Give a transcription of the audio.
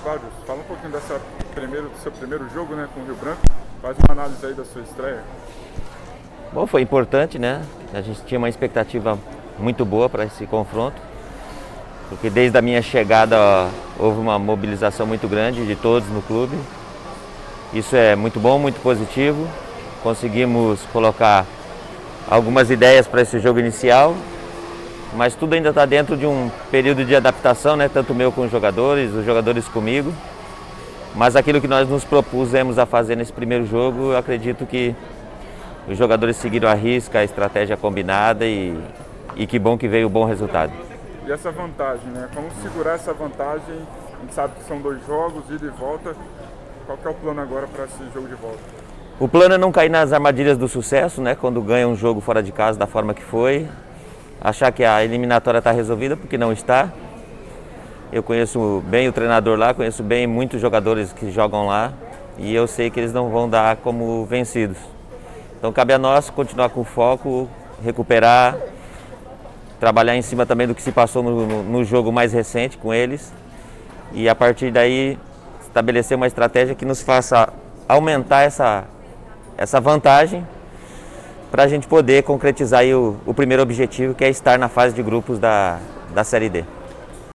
Cláudio, fala um pouquinho do seu primeiro jogo, né, com o Rio Branco. Faz uma análise aí da sua estreia. Bom, foi importante, né? A gente tinha uma expectativa muito boa para esse confronto, porque desde a minha chegada houve uma mobilização muito grande de todos no clube. Isso é muito bom, muito positivo. Conseguimos colocar algumas ideias para esse jogo inicial, mas tudo ainda está dentro de um período de adaptação, né? Tanto meu com os jogadores comigo. Mas aquilo que nós nos propusemos a fazer nesse primeiro jogo, eu acredito que os jogadores seguiram à risca a estratégia combinada e que bom que veio o bom resultado. E essa vantagem, né? Como segurar essa vantagem? A gente sabe que são 2 jogos, ida e volta. Qual que é o plano agora para esse jogo de volta? O plano é não cair nas armadilhas do sucesso, né? Quando ganha um jogo fora de casa da forma que foi. Achar que a eliminatória está resolvida, porque não está. Eu conheço bem o treinador lá, conheço bem muitos jogadores que jogam lá e eu sei que eles não vão dar como vencidos. Então cabe a nós continuar com foco, recuperar, trabalhar em cima também do que se passou no jogo mais recente com eles e a partir daí estabelecer uma estratégia que nos faça aumentar essa vantagem para a gente poder concretizar aí o primeiro objetivo, que é estar na fase de grupos da Série D.